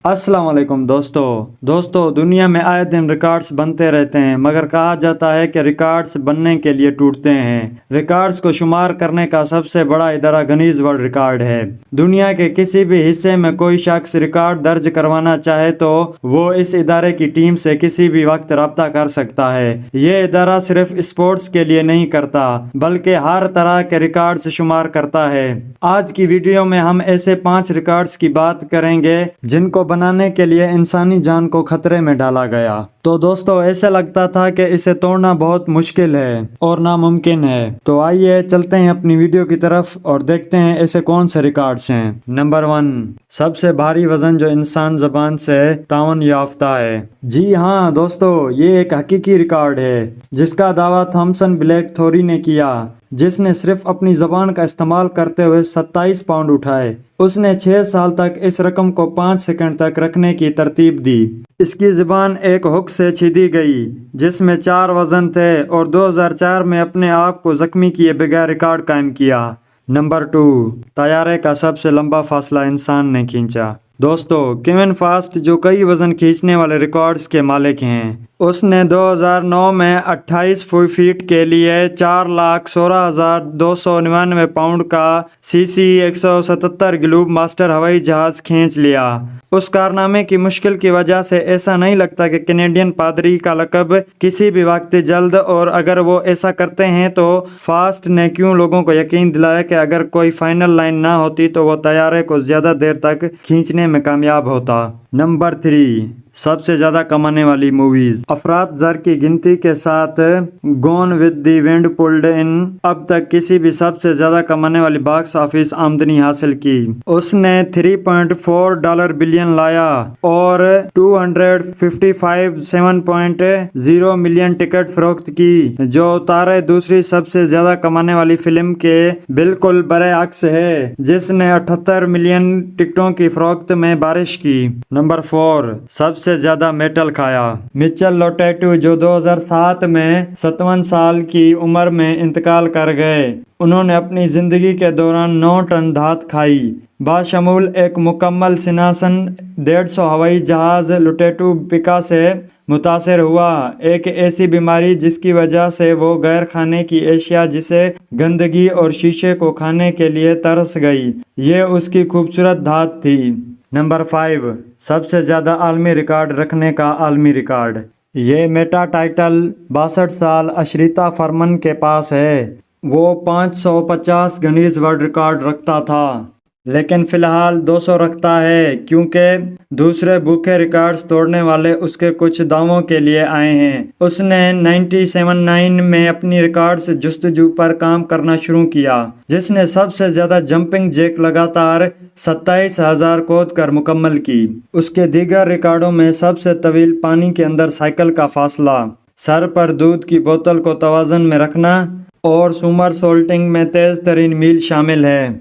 السلام علیکم دوستو دنیا میں آئے دن ریکارڈز بنتے رہتے ہیں، مگر کہا جاتا ہے کہ ریکارڈز بننے کے لیے ٹوٹتے ہیں۔ ریکارڈز کو شمار کرنے کا سب سے بڑا ادارہ گنیز ورلڈ ریکارڈ ہے۔ دنیا کے کسی بھی حصے میں کوئی شخص ریکارڈ درج کروانا چاہے تو وہ اس ادارے کی ٹیم سے کسی بھی وقت رابطہ کر سکتا ہے۔ یہ ادارہ صرف اسپورٹس کے لیے نہیں کرتا بلکہ ہر طرح کے ریکارڈز شمار کرتا ہے۔ آج کی ویڈیو میں ہم ایسے 5 ریکارڈز کی بات کریں گے جن کو بنانے کے لیے انسانی جان کو خطرے میں ڈالا گیا۔ تو دوستو ایسے لگتا تھا کہ اسے توڑنا بہت مشکل ہے اور ناممکن ہے۔ تو آئیے چلتے ہیں اپنی ویڈیو کی طرف اور دیکھتے ہیں ایسے کون سے ریکارڈز ہیں۔ نمبر 1، سب سے بھاری وزن جو انسان زبان سے تعاون یافتہ ہے۔ جی ہاں دوستو، یہ ایک حقیقی ریکارڈ ہے جس کا دعویٰ تھامسن بلیک تھوری نے کیا، جس نے صرف اپنی زبان کا استعمال کرتے ہوئے 27 پاؤنڈ اٹھائے۔ اس نے 6 سال تک اس رقم کو 5 سیکنڈ تک رکھنے کی ترتیب دی۔ اس کی زبان ایک ہک سے چھیدی گئی جس میں 4 وزن تھے اور 2004 میں اپنے آپ کو زخمی کیے بغیر ریکارڈ قائم کیا۔ نمبر 2، طیارے کا سب سے لمبا فاصلہ انسان نے کھینچا۔ دوستو کیون فاسٹ جو کئی وزن کھینچنے والے ریکارڈز کے مالک ہیں، اس نے 2009 میں 28 فیٹ کے لیے 4,16,299 پاؤنڈ کا CC-177 گلوب ماسٹر ہوائی جہاز کھینچ لیا۔ اس کارنامے کی مشکل کی وجہ سے ایسا نہیں لگتا کہ کینیڈین پادری کا لقب کسی بھی وقت جلد، اور اگر وہ ایسا کرتے ہیں تو فاسٹ نے کیوں لوگوں کو یقین دلایا کہ اگر کوئی فائنل لائن نہ ہوتی تو وہ طیارے کو زیادہ دیر تک کھینچنے میں کامیاب ہوتا۔ نمبر 3، سب سے زیادہ کمانے والی موویز۔ افراد زر کی گنتی کے ساتھ Gone with the Wind pulled in اب تک کسی بھی سب سے زیادہ کمانے والی باکس آفس آمدنی حاصل کی۔ اس نے $3.4 بلین لایا اور 257.0 ملین ٹکٹ فروخت کی، جو تارے دوسری سب سے زیادہ کمانے والی فلم کے بالکل برعکس ہے جس نے 78 ملین ٹکٹوں کی فروخت میں بارش کی۔ نمبر 4، سب سے زیادہ میٹل کھایا۔ مچل لوٹیٹو جو 2007 میں 57 سال کی عمر میں انتقال کر گئے، انہوں نے اپنی زندگی کے دوران 9 ٹن دھات کھائی، باشمول ایک مکمل سناسن 150 ہوائی جہاز۔ لوٹیٹو پکا سے متاثر ہوا، ایک ایسی بیماری جس کی وجہ سے وہ غیر کھانے کی اشیاء جیسے گندگی اور شیشے کو کھانے کے لیے ترس گئی۔ یہ اس کی خوبصورت دھات تھی۔ نمبر 5، سب سے زیادہ عالمی ریکارڈ رکھنے کا عالمی ریکارڈ۔ یہ میٹا ٹائٹل 62 سال اشریتا فرمن کے پاس ہے۔ وہ 550 گنیز ورلڈ ریکارڈ رکھتا تھا لیکن فی الحال 200 رکھتا ہے کیونکہ دوسرے بھوکے ریکارڈز توڑنے والے اس کے کچھ دعووں کے لیے آئے ہیں۔ اس نے 1979 میں اپنی ریکارڈز جستجو پر کام کرنا شروع کیا، جس نے سب سے زیادہ جمپنگ جیک لگاتار 27,000 کود کر مکمل کی۔ اس کے دیگر ریکارڈوں میں سب سے طویل پانی کے اندر سائیکل کا فاصلہ، سر پر دودھ کی بوتل کو توازن میں رکھنا اور سومر سولٹنگ میں تیز ترین میل شامل ہے۔